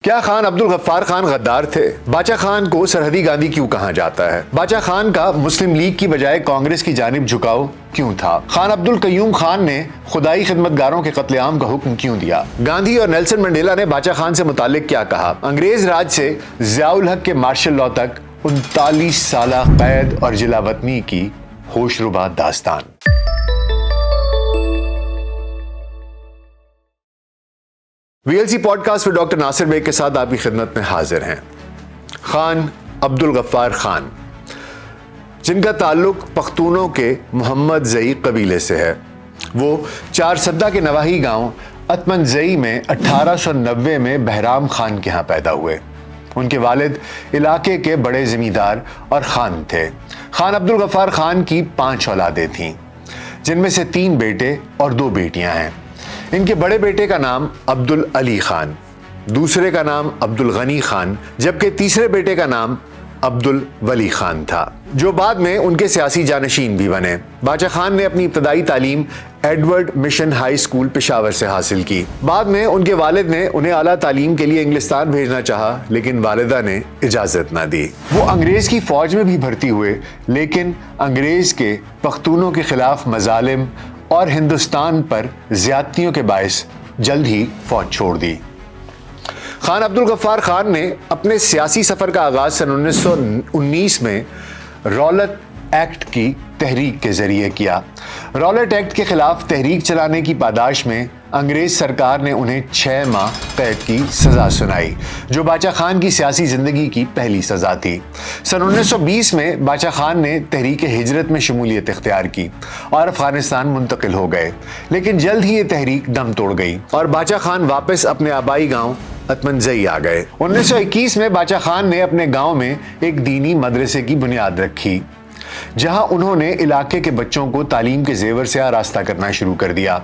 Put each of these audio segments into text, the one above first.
کیا خان عبد الغفار خان غدار تھے؟ باچا خان کو سرحدی گاندھی کیوں کہا جاتا ہے؟ باچا خان کا مسلم لیگ کی بجائے کانگریس کی جانب جھکاؤ کیوں تھا؟ خان عبد القیوم خان نے خدائی خدمتگاروں کے قتل عام کا حکم کیوں دیا؟ گاندھی اور نیلسن منڈیلا نے باچا خان سے متعلق کیا کہا؟ انگریز راج سے ضیاء الحق کے مارشل لاء تک 39 سالہ قید اور جلا وطنی کی ہوش ربا داستان۔ VLC پوڈ کاسٹ میں ڈاکٹر ناصر بیگ کے ساتھ آپ کی خدمت میں حاضر ہیں۔ خان عبد الغفار خان، جن کا تعلق پختونوں کے محمد زئی قبیلے سے ہے، وہ چارسدہ کے نواحی گاؤں اتمن زئی میں 1890 میں بہرام خان کے ہاں پیدا ہوئے۔ ان کے والد علاقے کے بڑے زمیندار اور خان تھے۔ خان عبد الغفار خان کی 5 اولادیں تھیں، جن میں سے 3 بیٹے اور 2 بیٹیاں ہیں۔ ان کے بڑے بیٹے کا نام عبد العلی خان، دوسرے کا نام عبد الغنی خان، جبکہ تیسرے بیٹے کا نام عبد الولی خان تھا، جو بعد میں ان کے سیاسی جانشین بھی بنے۔ باچا خان نے اپنی ابتدائی تعلیم Edward mission high school Peshawar سے حاصل کی۔ بعد میں ان کے والد نے انہیں اعلیٰ تعلیم کے لیے انگلستان بھیجنا چاہا، لیکن والدہ نے اجازت نہ دی۔ وہ انگریز کی فوج میں بھی بھرتی ہوئے، لیکن انگریز کے پختونوں کے خلاف مظالم اور ہندوستان پر زیادتیوں کے باعث جلد ہی فوج چھوڑ دی۔ خان عبد الغفار خان نے اپنے سیاسی سفر کا آغاز سن 1919 میں رولٹ ایکٹ کی تحریک کے ذریعے کیا۔ رولٹ ایکٹ کے خلاف تحریک چلانے کی پاداش میں انگریز سرکار نے انہیں 6 ماہ قید کی سزا سنائی، جو باچا خان کی سیاسی زندگی کی پہلی سزا تھی۔ سن 1920 میں باچا خان نے تحریک ہجرت میں شمولیت اختیار کی اور افغانستان منتقل ہو گئے، لیکن جلد ہی یہ تحریک دم توڑ گئی اور باچا خان واپس اپنے آبائی گاؤں اتمن زئی آ گئے۔ 1921 میں باچا خان نے اپنے گاؤں میں ایک دینی مدرسے کی بنیاد رکھی، جہاں انہوں نے علاقے کے بچوں کو تعلیم کے زیور سے آراستہ کرنا شروع کر دیا۔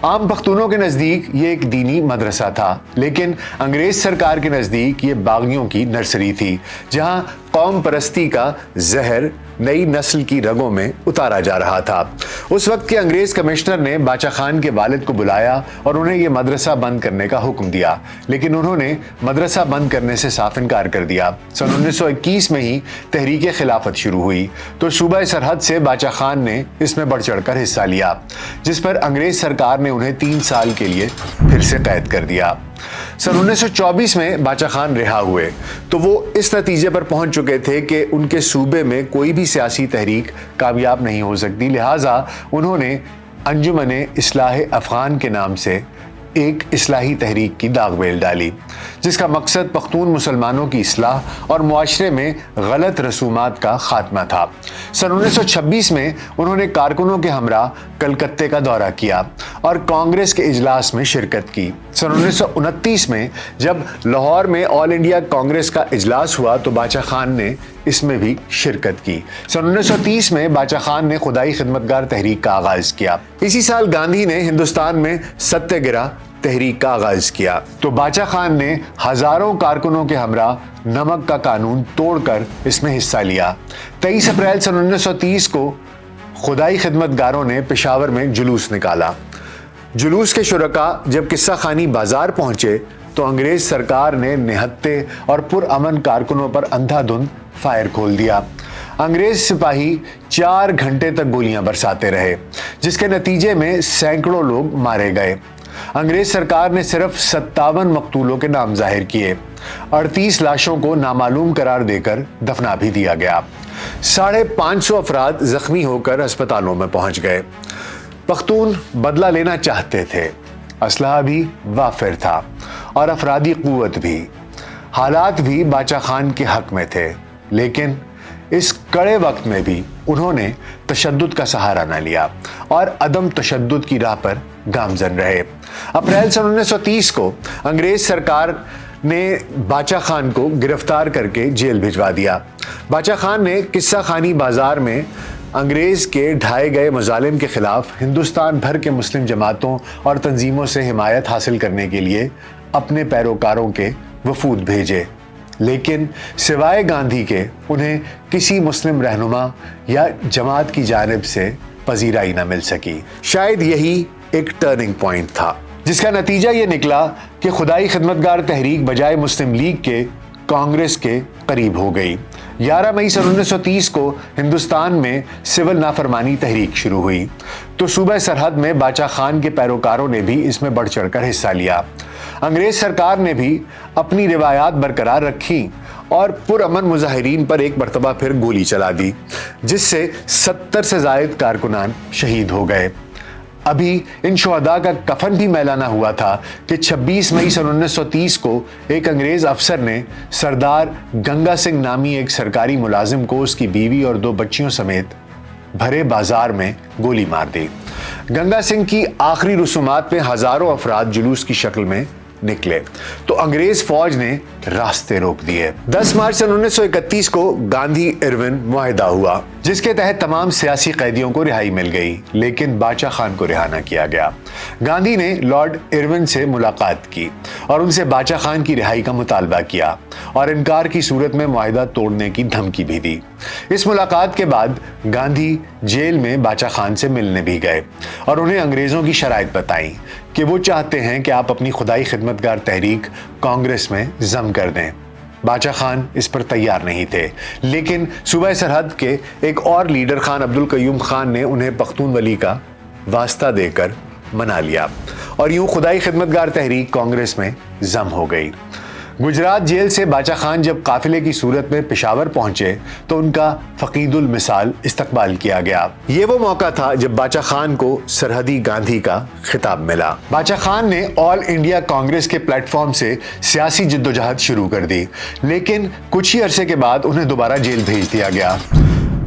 عام پختونوں کے نزدیک یہ ایک دینی مدرسہ تھا، لیکن انگریز سرکار کے نزدیک یہ باغیوں کی نرسری تھی، جہاں قوم پرستی کا زہر نئی نسل کی رگوں میں اتارا جا رہا تھا۔ اس وقت کے انگریز کمشنر نے باچا خان کے والد کو بلایا اور انہیں یہ مدرسہ بند کرنے کا حکم دیا، لیکن انہوں نے مدرسہ بند کرنے سے صاف انکار کر دیا۔ سن 1921 میں ہی تحریک خلافت شروع ہوئی تو صوبہ سرحد سے باچا خان نے اس میں بڑھ چڑھ کر حصہ لیا، جس پر انگریز سرکار نے انہیں 3 سال کے لیے پھر سے قید کر دیا۔ سن 1924 میں باچا خان رہا ہوئے تو وہ اس نتیجے پر پہنچ چکے تھے کہ ان کے صوبے میں کوئی بھی سیاسی تحریک کامیاب نہیں ہو سکتی، لہٰذا انہوں نے انجمن اصلاح افغان کے نام سے ایک اصلاحی تحریک کی داغ بیل ڈالی، جس کا مقصد پختون مسلمانوں کی اصلاح اور معاشرے میں غلط رسومات کا خاتمہ تھا۔ سن 1926 میں انہوں نے کارکنوں کے ہمراہ کلکتے کا دورہ کیا اور کانگریس کے اجلاس میں شرکت کی۔ سن 1929 میں جب لاہور میں آل انڈیا کانگریس کا اجلاس ہوا تو باچا خان نے اس میں بھی شرکت کی۔ سن 1930 میں باچا خان نے خدائی خدمتگار تحریک کا آغاز کیا۔ اسی سال گاندھی نے ہندوستان میں ستیہ گرہ تحریک کا آغاز کیا تو باچا خان نے ہزاروں کارکنوں کے ہمراہ نمک کا قانون توڑ کر اس میں حصہ لیا۔ 23 اپریل سن 1930 کو خدائی خدمتگاروں نے پشاور میں جلوس نکالا۔ جلوس کے شرکاء جب قصہ خانی بازار پہنچے تو انگریز سرکار نے نہتے اور پرامن کارکنوں پر اندھا دھند فائر کھول دیا۔ انگریز سپاہی 4 گھنٹے تک گولیاں برساتے رہے، جس کے نتیجے میں سینکڑوں لوگ مارے گئے۔ انگریز سرکار نے صرف 57 مقتولوں کے نام ظاہر کیے، 38 لاشوں کو نامعلوم قرار دے کر دفنا بھی دیا گیا۔ 550 افراد زخمی ہو کر ہسپتالوں میں پہنچ گئے۔ پختون بدلہ لینا چاہتے تھے، اسلحہ بھی وافر تھا اور افرادی قوت بھی۔ حالات بھی باچا خان کے حق میں تھے، لیکن اس کڑے وقت میں بھی انہوں نے تشدد کا سہارا نہ لیا اور عدم تشدد کی راہ پر گامزن رہے۔ اپریل سن 1930 کو انگریز سرکار نے باچا خان کو گرفتار کر کے جیل بھجوا دیا۔ باچا خان نے قصہ خانی بازار میں انگریز کے ڈھائے گئے مظالم کے خلاف ہندوستان بھر کے مسلم جماعتوں اور تنظیموں سے حمایت حاصل کرنے کے لیے اپنے پیروکاروں کے وفود بھیجے، لیکن سوائے گاندھی کے انہیں کسی مسلم رہنما یا جماعت کی جانب سے پذیرائی نہ مل سکی۔ شاید یہی ایک ٹرننگ پوائنٹ تھا جس کا نتیجہ یہ نکلا کہ خدائی خدمتگار تحریک بجائے مسلم لیگ کے کانگریس کے قریب ہو گئی۔ 11 مئی سن 1930 کو ہندوستان میں سول نافرمانی تحریک شروع ہوئی تو صوبہ سرحد میں باچا خان کے پیروکاروں نے بھی اس میں بڑھ چڑھ کر حصہ لیا۔ انگریز سرکار نے بھی اپنی روایات برقرار رکھی اور پرامن مظاہرین پر ایک مرتبہ پھر گولی چلا دی، جس سے 70 سے زائد کارکنان شہید ہو گئے۔ ابھی ان شہداء کا کفن بھی میلا نہ ہوا تھا کہ 26 مئی سن 1930 کو ایک انگریز افسر نے سردار گنگا سنگھ نامی ایک سرکاری ملازم کو اس کی بیوی اور 2 بچیوں سمیت بھرے بازار میں گولی مار دی۔ گنگا سنگھ کی آخری رسومات میں ہزاروں افراد جلوس کی شکل میں نکلے تو انگریز فوج نے راستے روک دیے۔ 10 مارچ سن 1931 کو گاندھی ارون معاہدہ ہوا، جس کے تحت تمام سیاسی قیدیوں کو رہائی مل گئی، لیکن باچا خان کو رہا نہ کیا گیا۔ گاندھی نے لارڈ ارون سے ملاقات کی اور ان سے باچا خان کی رہائی کا مطالبہ کیا اور انکار کی صورت میں معاہدہ توڑنے کی دھمکی بھی دی۔ اس ملاقات کے بعد گاندھی جیل میں باچا خان سے ملنے بھی گئے اور انہیں انگریزوں کی شرائط بتائیں کہ وہ چاہتے ہیں کہ آپ اپنی خدائی خدمتگار تحریک کانگریس میں ضم کر دیں۔ باچا خان اس پر تیار نہیں تھے، لیکن صوبہ سرحد کے ایک اور لیڈر خان عبدالقیوم خان نے انہیں پختون ولی کا واسطہ دے کر منا لیا اور یوں خدائی خدمتگار تحریک کانگریس میں ضم ہو گئی۔ گجرات جیل سے باچا خان جب قافلے کی صورت میں پشاور پہنچے تو ان کا فقید المثال استقبال کیا گیا۔ یہ وہ موقع تھا جب باچا خان کو سرحدی گاندھی کا خطاب ملا۔ باچا خان نے آل انڈیا کانگریس کے پلیٹ فارم سے سیاسی جدوجہد شروع کر دی، لیکن کچھ ہی عرصے کے بعد انہیں دوبارہ جیل بھیج دیا گیا۔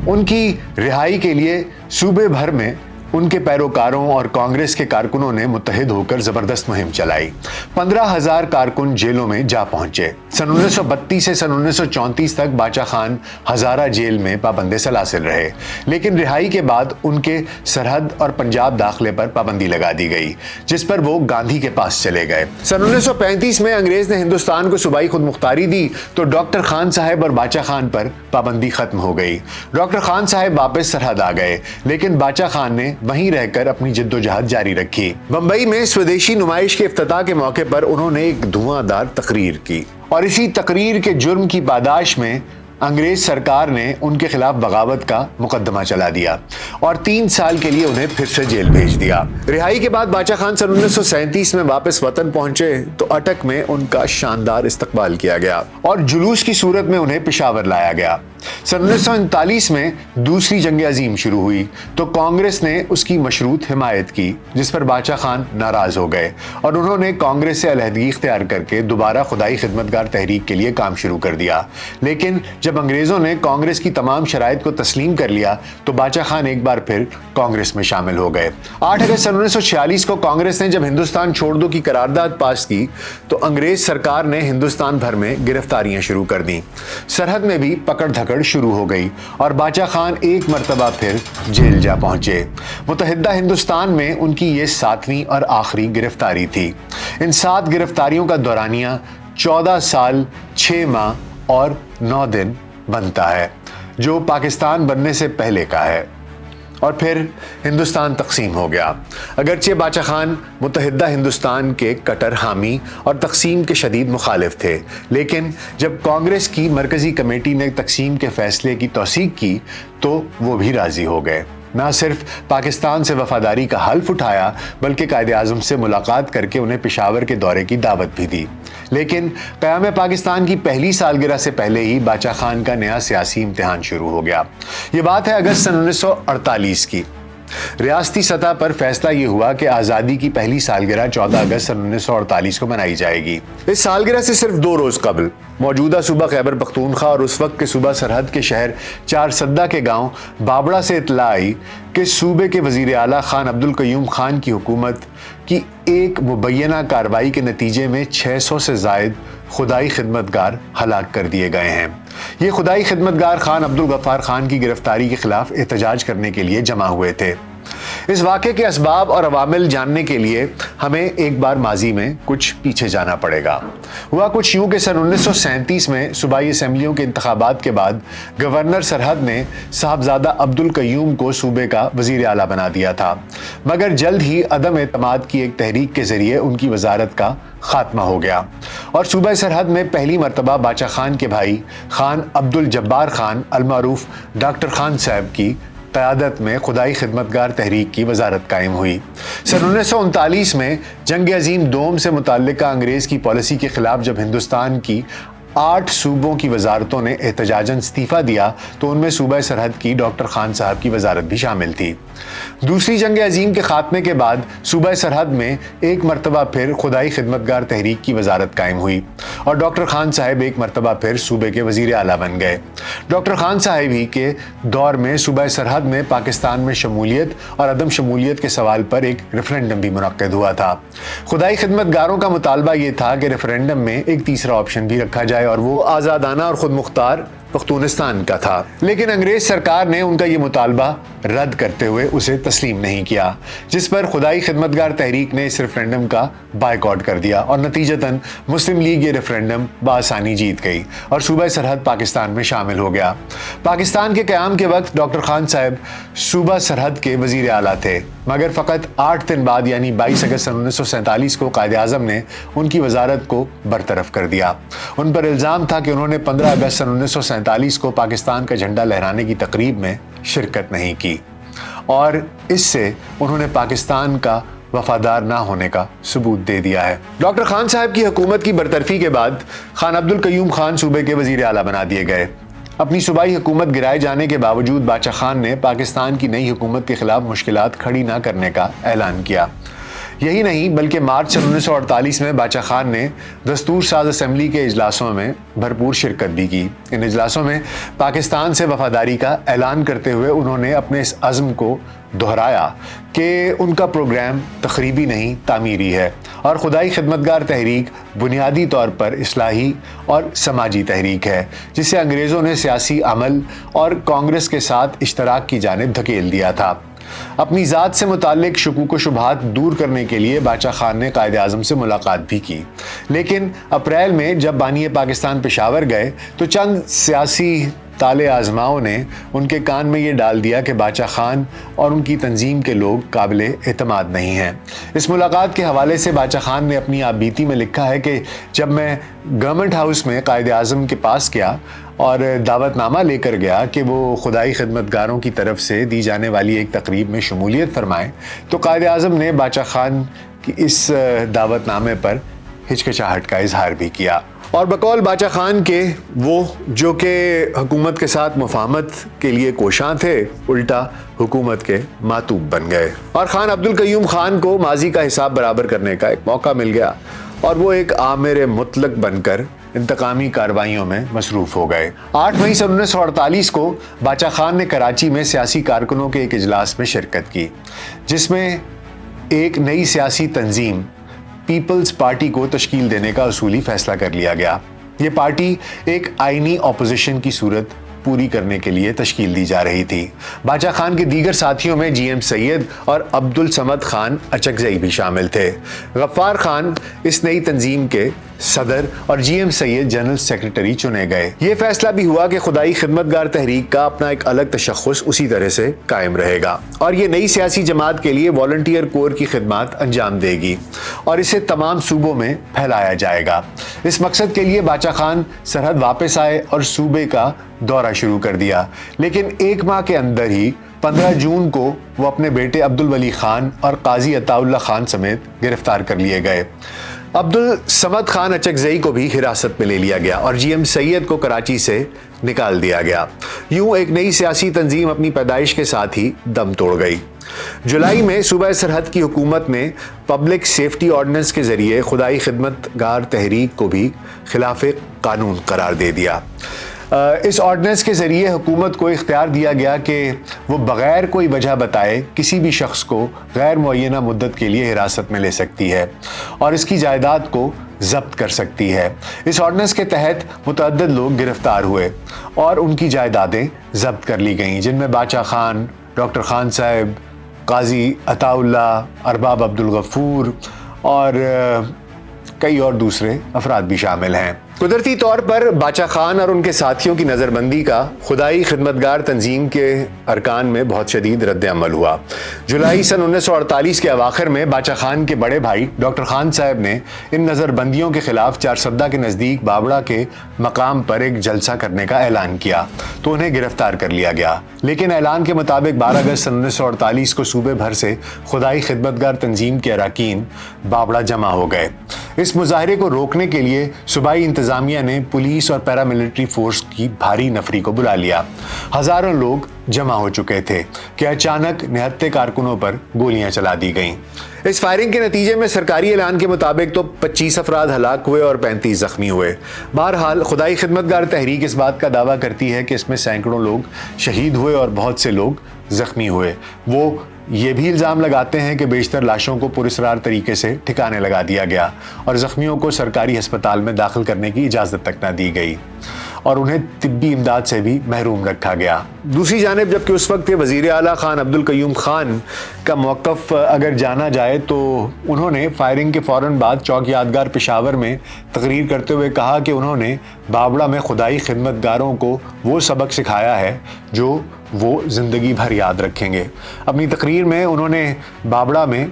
ان کی رہائی کے لیے صوبے بھر میں ان کے پیروکاروں اور کانگریس کے کارکنوں نے متحد ہو کر زبردست مہم چلائی۔ 15,000 کارکن جیلوں میں جا پہنچے۔ سن 1932 سے سن 1934 تک باچا خان ہزارہ جیل میں پابند سلاسل رہے، لیکن رہائی کے بعد ان کے سرحد اور پنجاب داخلے پر پابندی لگا دی گئی، جس پر وہ گاندھی کے پاس چلے گئے۔ سن 1935 میں انگریز نے ہندوستان کو صوبائی خود مختاری دی تو ڈاکٹر خان صاحب اور باچا خان پر پابندی ختم ہو گئی۔ ڈاکٹر خان صاحب واپس سرحد آ گئے، لیکن باچا خان نے وہیں رہ کر اپنی جدوجہد جاری رکھی۔ بمبئی میں سودیشی نمائش کے افتتاح کے موقع پر انہوں نے ایک دھواں دار تقریر کی اور اسی تقریر کے جرم کی پاداش میں انگریز سرکار نے ان کے خلاف بغاوت کا مقدمہ چلا دیا اور 3 سال کے لیے انہیں پھر سے جیل بھیج دیا۔ رہائی کے بعد باچا خان سن 1937 میں واپس وطن پہنچے تو اٹک میں ان کا شاندار استقبال کیا گیا اور جلوس کی صورت میں انہیں پشاور لایا گیا۔ سن 1939 میں دوسری جنگ عظیم شروع ہوئی تو کانگریس نے اس کی مشروط حمایت کی، جس پر باچا خان ناراض ہو گئے اور انہوں نے کانگریس سے علیحدگی اختیار کر کے دوبارہ خدائی خدمتگار تحریک کے لیے کام شروع کر دیا۔ لیکن جب انگریزوں نے کانگریس کی تمام شرائط کو تسلیم کر لیا تو باچا خان ایک بار پھر کانگریس میں شامل ہو گئے۔ 8 اگست سن 1946 کو کانگریس نے جب ہندوستان چھوڑ دو کی قرارداد پاس کی تو انگریز سرکار نے ہندوستان بھر میں گرفتاریاں شروع کر دیں۔ سرحد میں بھی پکڑ دھکڑ شروع ہو گئی اور باچا خان ایک مرتبہ پھر جیل جا پہنچے۔ متحدہ ہندوستان میں ان کی یہ 7ویں اور آخری گرفتاری تھی۔ ان 7 گرفتاریوں کا دورانیہ 14 سال 6 ماہ اور 9 دن بنتا ہے، جو پاکستان بننے سے پہلے کا ہے، اور پھر ہندوستان تقسیم ہو گیا۔ اگرچہ باچا خان متحدہ ہندوستان کے کٹر حامی اور تقسیم کے شدید مخالف تھے، لیکن جب کانگریس کی مرکزی کمیٹی نے تقسیم کے فیصلے کی توثیق کی تو وہ بھی راضی ہو گئے۔ نہ صرف پاکستان سے وفاداری کا حلف اٹھایا بلکہ قائد اعظم سے ملاقات کر کے انہیں پشاور کے دورے کی دعوت بھی دی۔ لیکن قیام پاکستان کی پہلی سالگرہ سے پہلے ہی باچا خان کا نیا سیاسی امتحان شروع ہو گیا۔ یہ بات ہے اگست سن 1948 کی۔ ریاستی سطح پر فیصلہ یہ ہوا کہ آزادی کی پہلی سالگرہ 14 اگست سن 1948 کو منائی جائے گی۔ اس سالگرہ سے صرف 2 روز قبل موجودہ صوبہ خیبر پختونخوا اور اس وقت کے صوبہ سرحد کے شہر چارسدہ کے گاؤں بابڑا سے اطلاع آئی کہ صوبے کے وزیر اعلیٰ خان عبدالقیوم خان کی حکومت کی ایک مبینہ کارروائی کے نتیجے میں 600 سے زائد خدائی خدمتگار ہلاک کر دیے گئے ہیں۔ یہ خدائی خدمتگار خان عبدالغفار خان کی گرفتاری کے خلاف احتجاج کرنے کے لیے جمع ہوئے تھے۔ اس واقعے کے اسباب اور عوامل جاننے کے لیے ہمیں ایک بار ماضی میں کچھ پیچھے جانا پڑے گا۔ ہوا کچھ یوں کہ سن 1937 میں صوبائی اسمبلیوں کے انتخابات کے بعد گورنر سرحد نے صاحبزادہ عبدالقیوم کو صوبے کا وزیر اعلیٰ بنا دیا تھا، مگر جلد ہی عدم اعتماد کی ایک تحریک کے ذریعے ان کی وزارت کا خاتمہ ہو گیا اور صوبہ سرحد میں پہلی مرتبہ باچا خان کے بھائی خان عبدالجبار خان المعروف ڈاکٹر خان صاحب کی قیادت میں خدائی خدمتگار تحریک کی وزارت قائم ہوئی۔ سن 1939 میں جنگ عظیم دوم سے متعلقہ انگریز کی پالیسی کے خلاف جب ہندوستان کی 8 صوبوں کی وزارتوں نے احتجاجاً استعفیٰ دیا تو ان میں صوبہ سرحد کی ڈاکٹر خان صاحب کی وزارت بھی شامل تھی۔ دوسری جنگ عظیم کے خاتمے کے بعد صوبہ سرحد میں ایک مرتبہ پھر خدائی خدمتگار تحریک کی وزارت قائم ہوئی اور ڈاکٹر خان صاحب ایک مرتبہ پھر صوبے کے وزیر اعلیٰ بن گئے۔ ڈاکٹر خان صاحب ہی کے دور میں صوبہ سرحد میں پاکستان میں شمولیت اور عدم شمولیت کے سوال پر ایک ریفرنڈم بھی منعقد ہوا تھا۔ خدائی خدمتگاروں کا مطالبہ یہ تھا کہ ریفرنڈم میں ایک تیسرا آپشن بھی رکھا جائے اور وہ آزادانہ اور خود مختار پختونستان کا تھا، لیکن انگریز سرکار نے ان کا یہ مطالبہ رد کرتے ہوئے اسے تسلیم نہیں کیا، جس پر خدائی خدمتگار تحریک نے اس ریفرنڈم کا بائیکاٹ کر دیا اور نتیجتاً مسلم لیگ یہ ریفرنڈم بآسانی جیت گئی اور صوبہ سرحد پاکستان میں شامل ہو گیا۔ پاکستان کے قیام کے وقت ڈاکٹر خان صاحب صوبہ سرحد کے وزیر اعلیٰ تھے، مگر فقط 8 دن بعد یعنی 22 اگست 1947 کو قائد اعظم نے ان کی وزارت کو برطرف کر دیا۔ ان پر الزام تھا کہ انہوں نے 15 اگست 1947 کو پاکستان کا جھنڈا لہرانے کی تقریب میں شرکت نہیں کی اور اس سے انہوں نے پاکستان کا وفادار نہ ہونے کا ثبوت دے دیا ہے۔ ڈاکٹر خان صاحب کی حکومت کی برطرفی کے بعد خان عبدالقیوم خان صوبے کے وزیر اعلیٰ بنا دیے گئے۔ اپنی صوبائی حکومت گرائے جانے کے باوجود باچا خان نے پاکستان کی نئی حکومت کے خلاف مشکلات کھڑی نہ کرنے کا اعلان کیا۔ یہی نہیں بلکہ مارچ 1948 میں باچا خان نے دستور ساز اسمبلی کے اجلاسوں میں بھرپور شرکت بھی کی۔ ان اجلاسوں میں پاکستان سے وفاداری کا اعلان کرتے ہوئے انہوں نے اپنے اس عزم کو دہرایا کہ ان کا پروگرام تخریبی نہیں تعمیری ہے اور خدائی خدمتگار تحریک بنیادی طور پر اصلاحی اور سماجی تحریک ہے، جسے انگریزوں نے سیاسی عمل اور کانگریس کے ساتھ اشتراک کی جانب دھکیل دیا تھا۔ اپنی ذات سے متعلق شکوک و شبہات دور کرنے کے لیے باچا خان نے قائد اعظم سے ملاقات بھی کی، لیکن اپریل میں جب بانی پاکستان پشاور گئے تو چند سیاسی طالع آزماؤں نے ان کے کان میں یہ ڈال دیا کہ باچا خان اور ان کی تنظیم کے لوگ قابل اعتماد نہیں ہیں۔ اس ملاقات کے حوالے سے باچا خان نے اپنی آپ بیتی میں لکھا ہے کہ جب میں گورنمنٹ ہاؤس میں قائد اعظم کے پاس گیا اور دعوت نامہ لے کر گیا کہ وہ خدائی خدمتگاروں کی طرف سے دی جانے والی ایک تقریب میں شمولیت فرمائیں تو قائد اعظم نے باچا خان کی اس دعوت نامے پر ہچکچاہٹ کا اظہار بھی کیا اور بقول باچا خان کے وہ جو کہ حکومت کے ساتھ مفاہمت کے لیے کوشاں تھے الٹا حکومت کے ماتوب بن گئے اور خان عبدالقیوم خان کو ماضی کا حساب برابر کرنے کا ایک موقع مل گیا اور وہ ایک آمر مطلق بن کر انتقامی کارروائیوں میں مصروف ہو گئے۔ 8 مئی 1948 کو باچا خان نے کراچی میں سیاسی کارکنوں کے ایک اجلاس میں شرکت کی، جس میں ایک نئی سیاسی تنظیم پیپلز پارٹی کو تشکیل دینے کا اصولی فیصلہ کر لیا گیا۔ یہ پارٹی ایک آئینی اپوزیشن کی صورت پوری کرنے کے لیے تشکیل دی جا رہی تھی۔ باچا خان کے دیگر ساتھیوں میں جی ایم سید اور عبدالصمد خان اچکزئی بھی شامل تھے۔ غفار خان اس نئی تنظیم کے صدر اور جی ایم سید جنرل سیکرٹری چنے گئے۔ یہ فیصلہ بھی ہوا کہ خدائی خدمتگار تحریک کا اپنا ایک الگ تشخص اسی طرح سے قائم رہے گا اور یہ نئی سیاسی جماعت کے لیے والنٹیئر کور کی خدمات انجام دے گی اور اسے تمام صوبوں میں پھیلایا جائے گا۔ اس مقصد کے لیے باچا خان سرحد واپس آئے اور صوبے کا دورہ شروع کر دیا، لیکن 1 ماہ کے اندر ہی 15 جون کو وہ اپنے بیٹے عبدالولی خان اور قاضی عطا اللہ خان سمیت گرفتار کر لیے گئے۔ عبدالصمد خان اچکزئی کو بھی حراست میں لے لیا گیا اور جی ایم سید کو کراچی سے نکال دیا گیا۔ یوں ایک نئی سیاسی تنظیم اپنی پیدائش کے ساتھ ہی دم توڑ گئی۔ جولائی میں صوبہ سرحد کی حکومت نے پبلک سیفٹی آرڈیننس کے ذریعے خدائی خدمتگار تحریک کو بھی خلاف قانون قرار دے دیا۔ اس آرڈیننس کے ذریعے حکومت کو اختیار دیا گیا کہ وہ بغیر کوئی وجہ بتائے کسی بھی شخص کو غیر معینہ مدت کے لیے حراست میں لے سکتی ہے اور اس کی جائیداد کو ضبط کر سکتی ہے۔ اس آرڈیننس کے تحت متعدد لوگ گرفتار ہوئے اور ان کی جائیدادیں ضبط کر لی گئیں، جن میں باچا خان، ڈاکٹر خان صاحب، قاضی عطا اللہ، ارباب عبدالغفور اور کئی اور دوسرے افراد بھی شامل ہیں۔ قدرتی طور پر باچا خان اور ان کے ساتھیوں کی نظر بندی کا خدائی خدمتگار تنظیم کے ارکان میں بہت شدید رد عمل ہوا۔ جولائی سن 1948 کے اواخر میں باچا خان کے بڑے بھائی ڈاکٹر خان صاحب نے ان نظر بندیوں کے خلاف چارسدہ کے نزدیک بابڑا کے مقام پر ایک جلسہ کرنے کا اعلان کیا تو انہیں گرفتار کر لیا گیا، لیکن اعلان کے مطابق 12 اگست سن 1948 کو صوبے بھر سے خدائی خدمتگار تنظیم کے اراکین بابڑا جمع ہو گئے۔ اس مظاہرے کو روکنے کے لیے صوبائی انتظامیہ نے پولیس اور پیراملٹری فورس کی بھاری نفری کو بلا لیا۔ ہزاروں لوگ جمع ہو چکے تھے کہ اچانک نہتے کارکنوں پر گولیاں چلا دی گئیں۔ اس فائرنگ کے نتیجے میں سرکاری اعلان کے مطابق تو 25 افراد ہلاک ہوئے اور 35 زخمی ہوئے۔ بہرحال خدائی خدمتگار تحریک اس بات کا دعویٰ کرتی ہے کہ اس میں سینکڑوں لوگ شہید ہوئے اور بہت سے لوگ زخمی ہوئے۔ وہ یہ بھی الزام لگاتے ہیں کہ بیشتر لاشوں کو پراسرار طریقے سے ٹھکانے لگا دیا گیا اور زخمیوں کو سرکاری ہسپتال میں داخل کرنے کی اجازت تک نہ دی گئی اور انہیں طبی امداد سے بھی محروم رکھا گیا۔ دوسری جانب جبکہ اس وقت وزیر اعلیٰ خان عبدالقیوم خان کا موقف اگر جانا جائے تو انہوں نے فائرنگ کے فوراً بعد چوک یادگار پشاور میں تقریر کرتے ہوئے کہا کہ انہوں نے بابڑا میں خدائی خدمتگاروں کو وہ سبق سکھایا ہے جو وہ زندگی بھر یاد رکھیں گے۔ اپنی تقریر میں انہوں نے بابڑا میں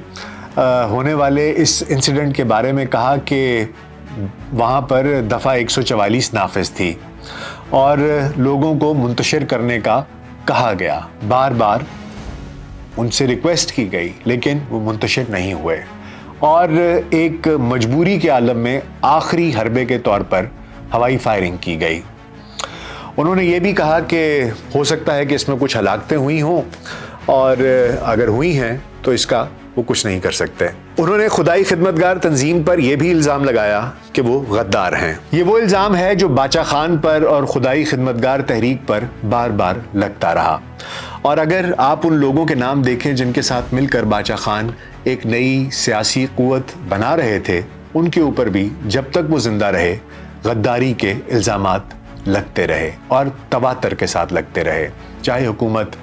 ہونے والے اس انسیڈنٹ کے بارے میں کہا کہ وہاں پر دفعہ 144 نافذ تھی اور لوگوں کو منتشر کرنے کا کہا گیا، بار بار ان سے ریکویسٹ کی گئی لیکن وہ منتشر نہیں ہوئے اور ایک مجبوری کے عالم میں آخری حربے کے طور پر ہوائی فائرنگ کی گئی۔ انہوں نے یہ بھی کہا کہ ہو سکتا ہے کہ اس میں کچھ ہلاکتیں ہوئی ہوں اور اگر ہوئی ہیں تو اس کا وہ کچھ نہیں کر سکتے۔ انہوں نے خدائی خدمتگار تنظیم پر یہ بھی الزام لگایا کہ وہ غدار ہیں۔ یہ وہ الزام ہے جو باچا خان پر اور خدائی خدمتگار تحریک پر بار بار لگتا رہا، اور اگر آپ ان لوگوں کے نام دیکھیں جن کے ساتھ مل کر باچا خان ایک نئی سیاسی قوت بنا رہے تھے، ان کے اوپر بھی جب تک وہ زندہ رہے غداری کے الزامات لگتے رہے اور تواتر کے ساتھ لگتے رہے، چاہے حکومت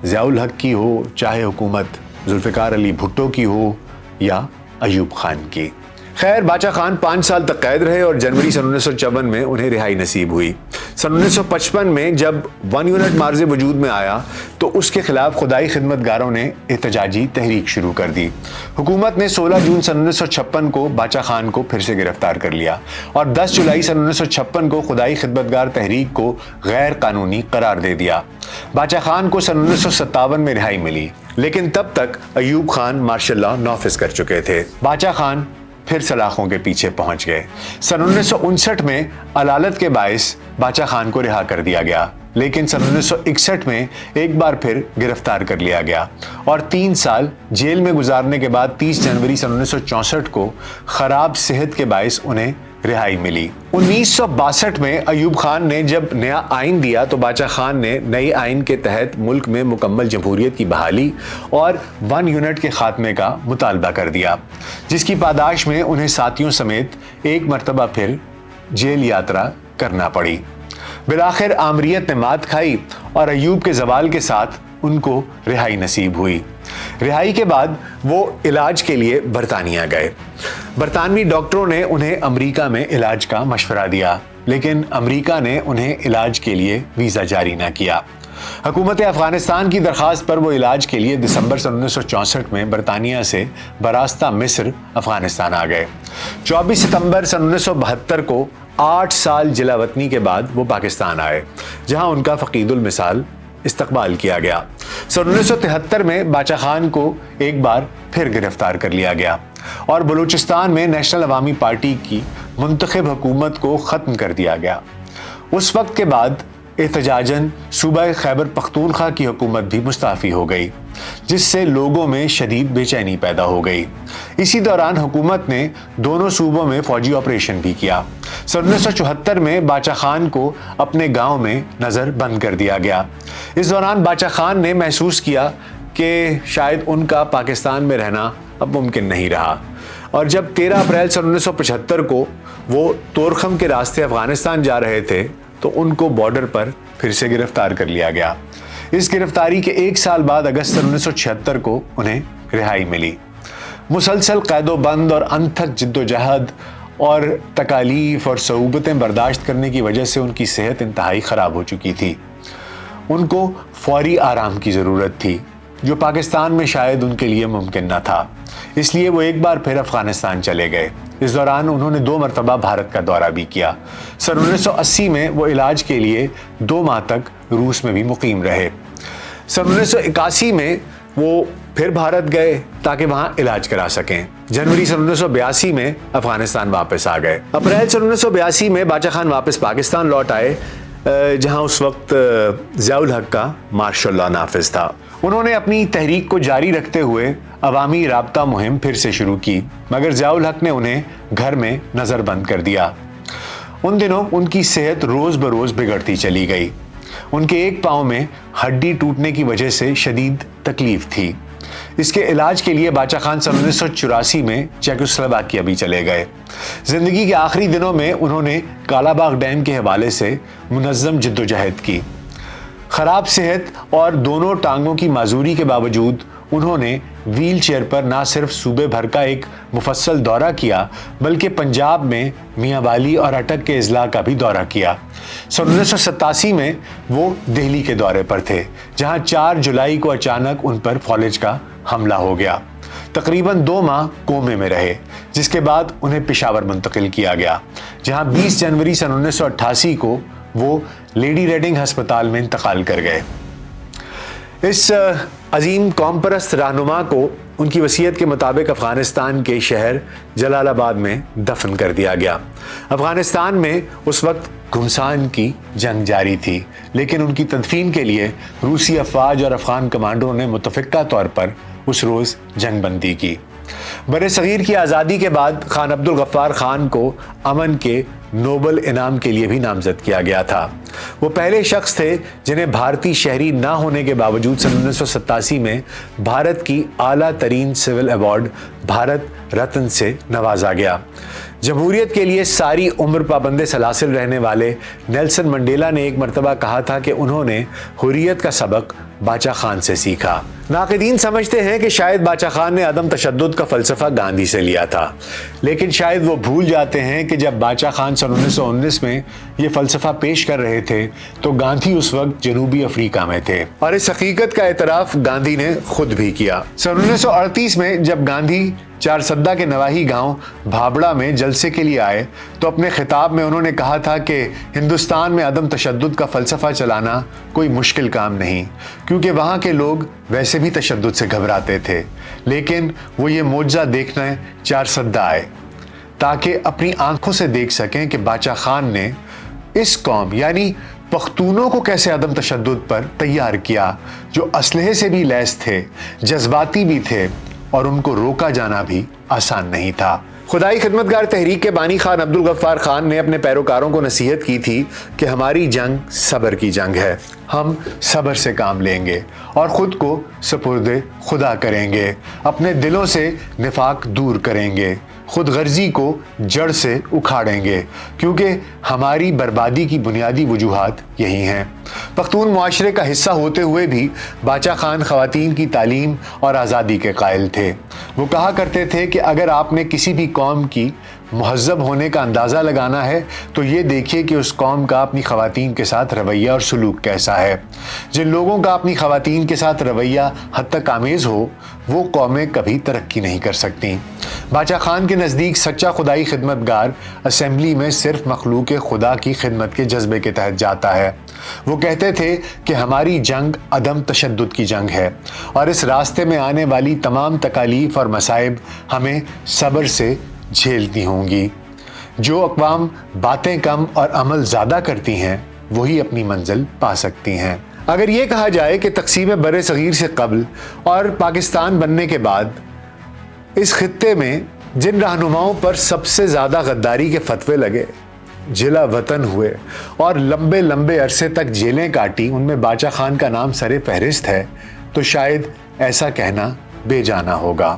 ضیاء الحق کی ہو، چاہے حکومت ذوالفقار علی بھٹو کی ہو یا ایوب خان کی۔ خیر، باچا خان 5 سال تک قید رہے اور جنوری سن 1954 میں انہیں رہائی نصیب ہوئی۔ سن 1955 میں جب 1 یونٹ مارز وجود میں آیا تو اس کے خلاف خدائی خدمتگاروں نے احتجاجی تحریک شروع کر دی۔ حکومت نے 16 جون سن 1956 کو باچا خان کو پھر سے گرفتار کر لیا اور 10 جولائی سن 1956 کو خدائی خدمتگار تحریک کو غیر قانونی قرار دے دیا۔ باچا خان کو سن 1957 میں رہائی ملی، لیکن تب تک ایوب خان مارشل لاء نافذ کر چکے تھے۔ باچا خان پھر سلاخوں کے پیچھے پہنچ گئے۔ سن 1959 میں علالت کے باعث باچا خان کو رہا کر دیا گیا، لیکن سن 1961 میں ایک بار پھر گرفتار کر لیا گیا اور 3 سال جیل میں گزارنے کے بعد 30 جنوری سن 1964 کو خراب صحت کے باعث انہیں رہائی ملی۔ 1962 میں ایوب خان نے جب نیا آئین دیا تو باچا خان نے نئی آئین کے تحت ملک میں مکمل جمہوریت کی بحالی اور 1 یونٹ کے خاتمے کا مطالبہ کر دیا، جس کی پاداش میں انہیں ساتھیوں سمیت ایک مرتبہ پھر جیل یاترا کرنا پڑی۔ بالآخر آمریت نے مات کھائی اور ایوب کے زوال کے ساتھ ان کو رہائی نصیب ہوئی۔ رہائی کے بعد وہ علاج کے لیے برطانیہ گئے۔ برطانوی ڈاکٹروں نے انہیں امریکہ میں علاج کا مشورہ دیا، لیکن امریکہ نے انہیں علاج کے لیے ویزا جاری نہ کیا۔ حکومت افغانستان کی درخواست پر وہ علاج کے لیے دسمبر سن 1964 میں برطانیہ سے براستہ مصر افغانستان آ گئے۔ 24 ستمبر سن 1972 کو 8 سال جلا وطنی کے بعد وہ پاکستان آئے، جہاں ان کا فقید المثال استقبال کیا گیا۔ سن 1973 میں باچا خان کو ایک بار پھر گرفتار کر لیا گیا اور بلوچستان میں نیشنل عوامی پارٹی کی منتخب حکومت کو ختم کر دیا گیا۔ اس وقت کے بعد احتجاجاً صوبہ خیبر پختونخوا کی حکومت بھی مستعفی ہو گئی، جس سے لوگوں میں شدید بے چینی پیدا ہو گئی۔ اسی دوران حکومت نے دونوں صوبوں میں فوجی آپریشن بھی کیا۔ سن 1974 میں باچا خان کو اپنے گاؤں میں نظر بند کر دیا گیا۔ اس دوران باچا خان نے محسوس کیا کہ شاید ان کا پاکستان میں رہنا اب ممکن نہیں رہا، اور جب 13 اپریل سن 1975 کو وہ تورخم کے راستے افغانستان جا رہے تھے تو ان کو بارڈر پر پھر سے گرفتار کر لیا گیا۔ اس گرفتاری کے 1 سال بعد اگست 1976 کو انہیں رہائی ملی۔ مسلسل قید و بند اور انتھک جد و جہد اور تکالیف اور صعوبتیں برداشت کرنے کی وجہ سے ان کی صحت انتہائی خراب ہو چکی تھی۔ ان کو فوری آرام کی ضرورت تھی، جو پاکستان میں شاید ان کے لیے ممکن نہ تھا، اس لیے وہ ایک بار پھر افغانستان چلے گئے۔ اس دوران انہوں نے 2 مرتبہ بھارت کا دورہ بھی کیا۔ سن 1980 میں وہ علاج کے لیے 2 ماہ تک روس میں بھی مقیم رہے۔ سن 1981 میں وہ پھر بھارت گئے تاکہ وہاں علاج کرا سکیں۔ جنوری سن 1982 میں افغانستان واپس آ گئے۔ اپریل سن 1982 میں باچا خان واپس پاکستان لوٹ آئے، جہاں اس وقت ضیاء الحق کا مارشل لاء نافذ تھا۔ انہوں نے اپنی تحریک کو جاری رکھتے ہوئے عوامی رابطہ مہم پھر سے شروع کی، مگر ضیاء الحق نے انہیں گھر میں نظر بند کر دیا۔ ان دنوں ان کی صحت روز بروز بگڑتی چلی گئی۔ ان کے ایک پاؤں میں ہڈی ٹوٹنے کی وجہ سے شدید تکلیف تھی۔ اس کے علاج کے لیے باچا خان سن 1984 میں چیکوسلوواکیہ بھی چلے گئے۔ زندگی کے آخری دنوں میں انہوں نے کالا باغ ڈیم کے حوالے سے منظم جدوجہد کی۔ خراب صحت اور دونوں ٹانگوں کی معذوری کے باوجود انہوں نے ویل چیئر پر نہ صرف صوبے بھر کا ایک مفصل دورہ کیا بلکہ پنجاب میں میاں والی اور اٹک کے اضلاع کا بھی دورہ کیا۔ سن 1987 میں وہ دہلی کے دورے پر تھے، جہاں 4 جولائی کو اچانک ان پر فالج کا حملہ ہو گیا۔ تقریباً 2 ماہ کومے میں رہے، جس کے بعد انہیں پشاور منتقل کیا گیا، جہاں 20 جنوری سن 1988 کو وہ لیڈی ریڈنگ ہسپتال میں انتقال کر گئے۔ اس عظیم قوم پرست رہنما کو ان کی وصیت کے مطابق افغانستان کے شہر جلال آباد میں دفن کر دیا گیا۔ افغانستان میں اس وقت گھمسان کی جنگ جاری تھی، لیکن ان کی تدفین کے لیے روسی افواج اور افغان کمانڈروں نے متفقہ طور پر اس روز جنگ بندی کی۔ بر صغیر کی آزادی کے بعد خان عبدالغفار خان کو امن کے نوبل انعام کے لیے بھی نامزد کیا گیا تھا۔ وہ پہلے شخص تھے جنہیں بھارتی شہری نہ ہونے کے باوجود سن 1987 میں بھارت کی اعلیٰ ترین سول ایوارڈ بھارت رتن سے نوازا گیا۔ جمہوریت کے لیے ساری عمر پابند سلاسل رہنے والے نیلسن منڈیلا نے ایک مرتبہ کہا تھا کہ انہوں نے حریت کا سبق باچا خان سے سیکھا۔ ناقدین سمجھتے ہیں کہ شاید باچا خان نے عدم تشدد کا فلسفہ گاندھی سے لیا تھا، لیکن شاید وہ بھول جاتے ہیں کہ جب باچا خان سن 1919 میں یہ فلسفہ پیش کر رہے تھے تو گاندھی اس وقت جنوبی افریقہ میں تھے، اور اس حقیقت کا اعتراف گاندھی نے خود بھی کیا۔ سن 1938 میں جب گاندھی چارسدہ کے نواحی گاؤں بھابڑا میں جلسے کے لیے آئے تو اپنے خطاب میں انہوں نے کہا تھا کہ ہندوستان میں عدم تشدد کا فلسفہ چلانا کوئی مشکل کام نہیں، کیونکہ وہاں کے لوگ ویسے بھی تشدد سے گھبراتے تھے، لیکن وہ یہ معجزہ دیکھنے چارسدہ آئے تاکہ اپنی آنکھوں سے دیکھ سکیں کہ باچا خان نے اس قوم یعنی پختونوں کو کیسے عدم تشدد پر تیار کیا، جو اسلحے سے بھی لیس تھے، جذباتی بھی تھے، اور ان کو روکا جانا بھی آسان نہیں تھا۔ خدائی خدمتگار تحریک کے بانی خان عبدالغفار خان نے اپنے پیروکاروں کو نصیحت کی تھی کہ ہماری جنگ صبر کی جنگ ہے، ہم صبر سے کام لیں گے اور خود کو سپرد خدا کریں گے، اپنے دلوں سے نفاق دور کریں گے، خود غرضی کو جڑ سے اکھاڑیں گے، کیونکہ ہماری بربادی کی بنیادی وجوہات یہی ہیں۔ پختون معاشرے کا حصہ ہوتے ہوئے بھی باچا خان خواتین کی تعلیم اور آزادی کے قائل تھے۔ وہ کہا کرتے تھے کہ اگر آپ نے کسی بھی قوم کی مہذب ہونے کا اندازہ لگانا ہے تو یہ دیکھیے کہ اس قوم کا اپنی خواتین کے ساتھ رویہ اور سلوک کیسا ہے۔ جن لوگوں کا اپنی خواتین کے ساتھ رویہ حد تک آمیز ہو وہ قومیں کبھی ترقی نہیں کر سکتی۔ باچا خان کے نزدیک سچا خدائی خدمتگار اسمبلی میں صرف مخلوق خدا کی خدمت کے جذبے کے تحت جاتا ہے۔ وہ کہتے تھے کہ ہماری جنگ عدم تشدد کی جنگ ہے اور اس راستے میں آنے والی تمام تکالیف اور مصائب ہمیں صبر سے جھیلنی ہوں گی۔ جو اقوام باتیں کم اور عمل زیادہ کرتی ہیں وہی اپنی منزل پا سکتی ہیں۔ اگر یہ کہا جائے کہ تقسیم بر صغیر سے قبل اور پاکستان بننے کے بعد اس خطے میں جن رہنماؤں پر سب سے زیادہ غداری کے فتوے لگے، جلا وطن ہوئے اور لمبے لمبے عرصے تک جیلیں کاٹی، ان میں باچا خان کا نام سر فہرست ہے، تو شاید ایسا کہنا بے جانا ہوگا۔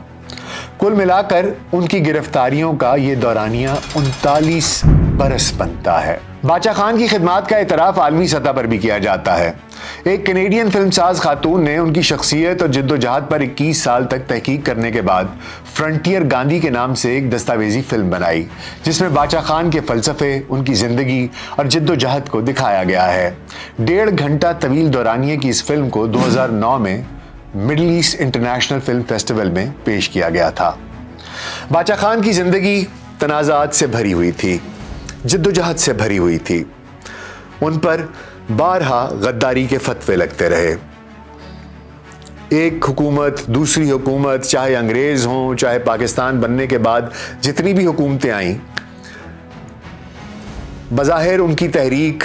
کل ملا کر ان کی گرفتاریوں کا یہ دورانیہ 39 برس بنتا ہے۔ باچا خان کی خدمات کا اعتراف عالمی سطح پر بھی کیا جاتا ہے۔ ایک کینیڈین فلم ساز خاتون نے ان کی شخصیت اور جد و جہد پر 21 سال تک تحقیق کرنے کے بعد فرنٹیئر گاندھی کے نام سے ایک دستاویزی فلم بنائی، جس میں باچا خان کے فلسفے، ان کی زندگی اور جد و جہد کو دکھایا گیا ہے۔ 1.5 گھنٹہ طویل دورانیے کی اس فلم کو 2009 میں Middle East international film festival میں پیش کیا گیا تھا۔ باچا خان کی زندگی تنازعات سے بھری ہوئی تھی، جد و جہد سے بھری ہوئی تھی۔ ان پر بارہا غداری کے فتوے لگتے رہے۔ ایک حکومت، دوسری حکومت، چاہے انگریز ہوں، چاہے پاکستان بننے کے بعد جتنی بھی حکومتیں آئیں، بظاہر ان کی تحریک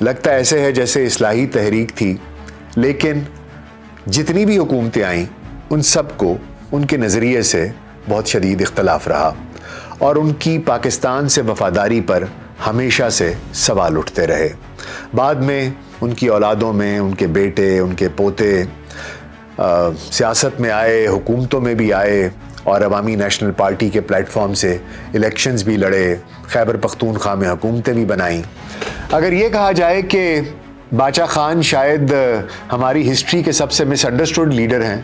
لگتا ایسے ہے جیسے اصلاحی تحریک تھی، لیکن جتنی بھی حکومتیں آئیں ان سب کو ان کے نظریے سے بہت شدید اختلاف رہا، اور ان کی پاکستان سے وفاداری پر ہمیشہ سے سوال اٹھتے رہے۔ بعد میں ان کی اولادوں میں ان کے بیٹے، ان کے پوتے سیاست میں آئے، حکومتوں میں بھی آئے، اور عوامی نیشنل پارٹی کے پلیٹ فارم سے الیکشنز بھی لڑے، خیبر پختونخوا میں حکومتیں بھی بنائیں۔ اگر یہ کہا جائے کہ باچا خان شاید ہماری ہسٹری کے سب سے مس انڈرسٹوڈ لیڈر ہیں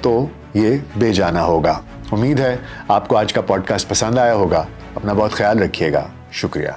تو یہ بے جانا ہوگا۔ امید ہے آپ کو آج کا پوڈ کاسٹ پسند آیا ہوگا۔ اپنا بہت خیال رکھیے گا۔ شکریہ۔